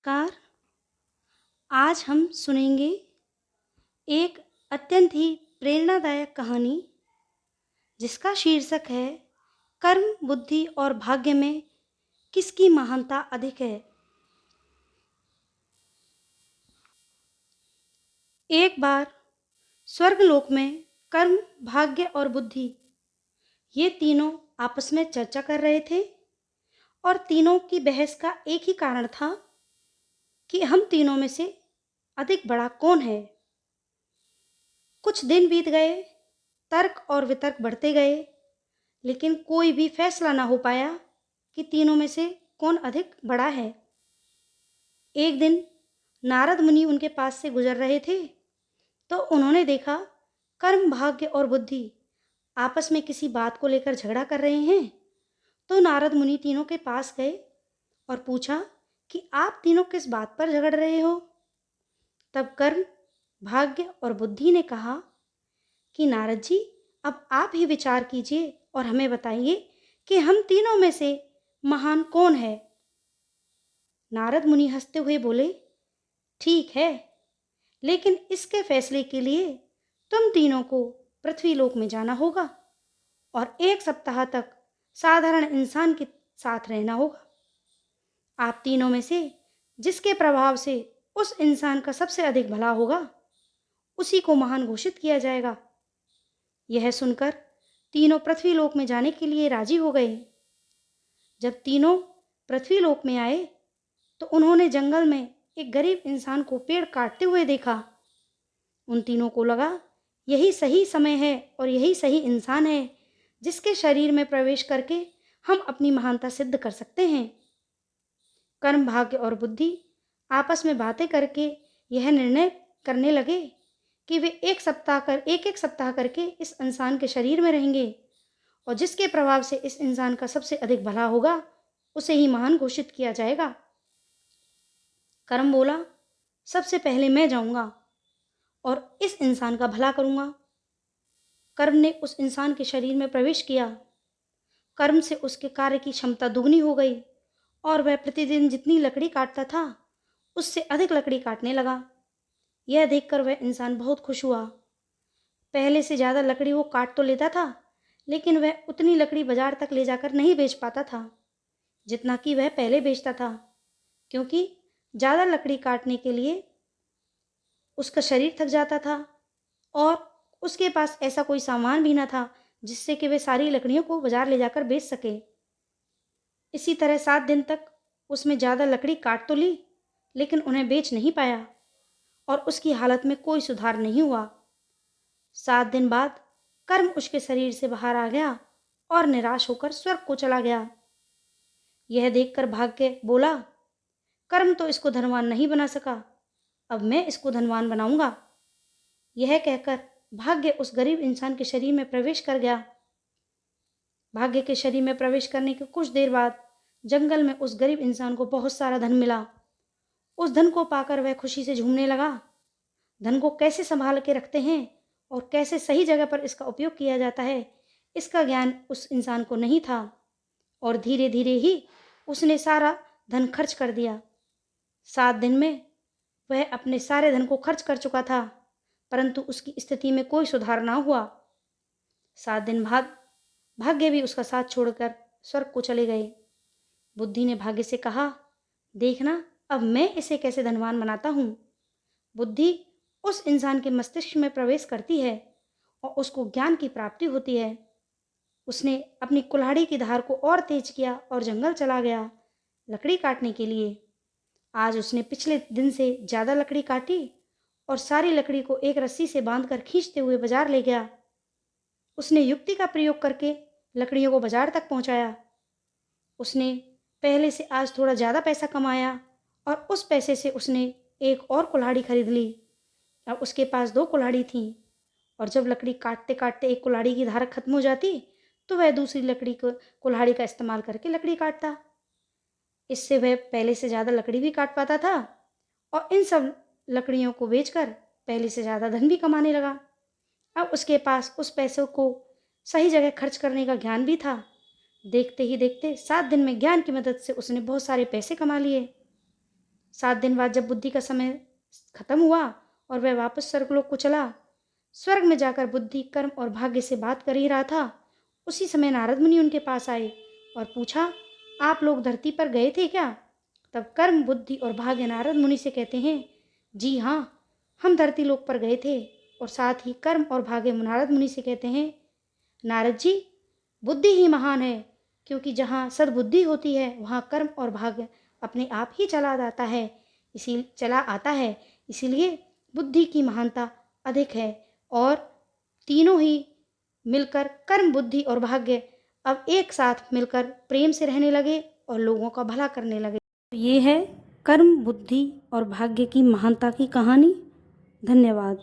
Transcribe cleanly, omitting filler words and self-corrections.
नमस्कार। आज हम सुनेंगे एक अत्यंत ही प्रेरणादायक कहानी जिसका शीर्षक है कर्म, बुद्धि और भाग्य में किसकी महानता अधिक है। एक बार स्वर्गलोक में कर्म, भाग्य और बुद्धि ये तीनों आपस में चर्चा कर रहे थे और तीनों की बहस का एक ही कारण था कि हम तीनों में से अधिक बड़ा कौन है। कुछ दिन बीत गए, तर्क और वितर्क बढ़ते गए, लेकिन कोई भी फैसला ना हो पाया कि तीनों में से कौन अधिक बड़ा है। एक दिन नारद मुनि उनके पास से गुजर रहे थे तो उन्होंने देखा कर्म, भाग्य और बुद्धि आपस में किसी बात को लेकर झगड़ा कर रहे हैं। तो नारद मुनि तीनों के पास गए और पूछा कि आप तीनों किस बात पर झगड़ रहे हो। तब कर्म, भाग्य और बुद्धि ने कहा कि नारद जी, अब आप ही विचार कीजिए और हमें बताइए कि हम तीनों में से महान कौन है। नारद मुनि हंसते हुए बोले, ठीक है, लेकिन इसके फैसले के लिए तुम तीनों को पृथ्वीलोक में जाना होगा और 1 सप्ताह तक साधारण इंसान के साथ रहना होगा। आप तीनों में से जिसके प्रभाव से उस इंसान का सबसे अधिक भला होगा, उसी को महान घोषित किया जाएगा। यह सुनकर तीनों पृथ्वीलोक में जाने के लिए राजी हो गए। जब तीनों पृथ्वीलोक में आए तो उन्होंने जंगल में एक गरीब इंसान को पेड़ काटते हुए देखा। उन तीनों को लगा यही सही समय है और यही सही इंसान है जिसके शरीर में प्रवेश करके हम अपनी महानता सिद्ध कर सकते हैं। कर्म, भाग्य और बुद्धि आपस में बातें करके यह निर्णय करने लगे कि वे एक एक सप्ताह करके इस इंसान के शरीर में रहेंगे और जिसके प्रभाव से इस इंसान का सबसे अधिक भला होगा, उसे ही महान घोषित किया जाएगा। कर्म बोला, सबसे पहले मैं जाऊंगा और इस इंसान का भला करूंगा। कर्म ने उस इंसान के शरीर में प्रवेश किया। कर्म से उसके कार्य की क्षमता दुगनी हो गई और वह प्रतिदिन जितनी लकड़ी काटता था उससे अधिक लकड़ी काटने लगा। यह देखकर वह इंसान बहुत खुश हुआ। पहले से ज़्यादा लकड़ी वो काट तो लेता था, लेकिन वह उतनी लकड़ी बाजार तक ले जाकर नहीं बेच पाता था जितना कि वह पहले बेचता था, क्योंकि ज़्यादा लकड़ी काटने के लिए उसका शरीर थक जाता था और उसके पास ऐसा कोई सामान भी ना था जिससे कि वे सारी लकड़ियों को बाजार ले जाकर बेच सके। इसी तरह 7 दिन तक उसमें ज़्यादा लकड़ी काट तो ली, लेकिन उन्हें बेच नहीं पाया और उसकी हालत में कोई सुधार नहीं हुआ। 7 दिन बाद कर्म उसके शरीर से बाहर आ गया और निराश होकर स्वर्ग को चला गया। यह देखकर भाग्य बोला, कर्म तो इसको धनवान नहीं बना सका, अब मैं इसको धनवान बनाऊंगा। यह कहकर भाग्य उस गरीब इंसान के शरीर में प्रवेश कर गया। भाग्य के शरीर में प्रवेश करने के कुछ देर बाद जंगल में उस गरीब इंसान को बहुत सारा धन मिला। उस धन को पाकर वह खुशी से झूमने लगा। धन को कैसे संभाल के रखते हैं और कैसे सही जगह पर इसका उपयोग किया जाता है, इसका ज्ञान उस इंसान को नहीं था और धीरे धीरे ही उसने सारा धन खर्च कर दिया। 7 दिन में वह अपने सारे धन को खर्च कर चुका था, परंतु उसकी स्थिति में कोई सुधार ना हुआ। 7 दिन बाद भाग्य भी उसका साथ छोड़कर स्वर्ग को चले गए। बुद्धि ने भाग्य से कहा, देखना अब मैं इसे कैसे धनवान बनाता हूँ। बुद्धि उस इंसान के मस्तिष्क में प्रवेश करती है और उसको ज्ञान की प्राप्ति होती है। उसने अपनी कुल्हाड़ी की धार को और तेज किया और जंगल चला गया लकड़ी काटने के लिए। आज उसने पिछले दिन से ज़्यादा लकड़ी काटी और सारी लकड़ी को एक रस्सी से बांधकर खींचते हुए बाजार ले गया। उसने युक्ति का प्रयोग करके लकड़ियों को बाजार तक पहुंचाया। उसने पहले से आज थोड़ा ज़्यादा पैसा कमाया और उस पैसे से उसने एक और कुल्हाड़ी खरीद ली। अब उसके पास 2 कुल्हाड़ी थीं और जब लकड़ी काटते काटते एक कुल्हाड़ी की धार खत्म हो जाती तो वह दूसरी लकड़ी को कुल्हाड़ी का इस्तेमाल करके लकड़ी काटता। इससे वह पहले से ज़्यादा लकड़ी भी काट पाता था और इन सब लकड़ियों को बेचकर पहले से ज़्यादा धन भी कमाने लगा। अब उसके पास उस पैसों को सही जगह खर्च करने का ज्ञान भी था। देखते ही देखते 7 दिन में ज्ञान की मदद से उसने बहुत सारे पैसे कमा लिए। 7 दिन बाद जब बुद्धि का समय खत्म हुआ और वह वापस स्वर्गलोक को चला, स्वर्ग में जाकर बुद्धि कर्म और भाग्य से बात कर ही रहा था। उसी समय नारद मुनि उनके पास आए और पूछा, आप लोग धरती पर गए थे क्या? तब कर्म, बुद्धि और भाग्य नारद मुनि से कहते हैं, जी हाँ, हम धरती लोक पर गए थे। और साथ ही कर्म और भाग्य नारद मुनि से कहते हैं, नारद जी, बुद्धि ही महान है, क्योंकि जहाँ सद्बुद्धि होती है वहाँ कर्म और भाग्य अपने आप ही चला आता है। इसीलिए बुद्धि की महानता अधिक है और तीनों ही मिलकर, कर्म, बुद्धि और भाग्य, अब एक साथ मिलकर प्रेम से रहने लगे और लोगों का भला करने लगे। ये है कर्म, बुद्धि और भाग्य की महानता की कहानी। धन्यवाद।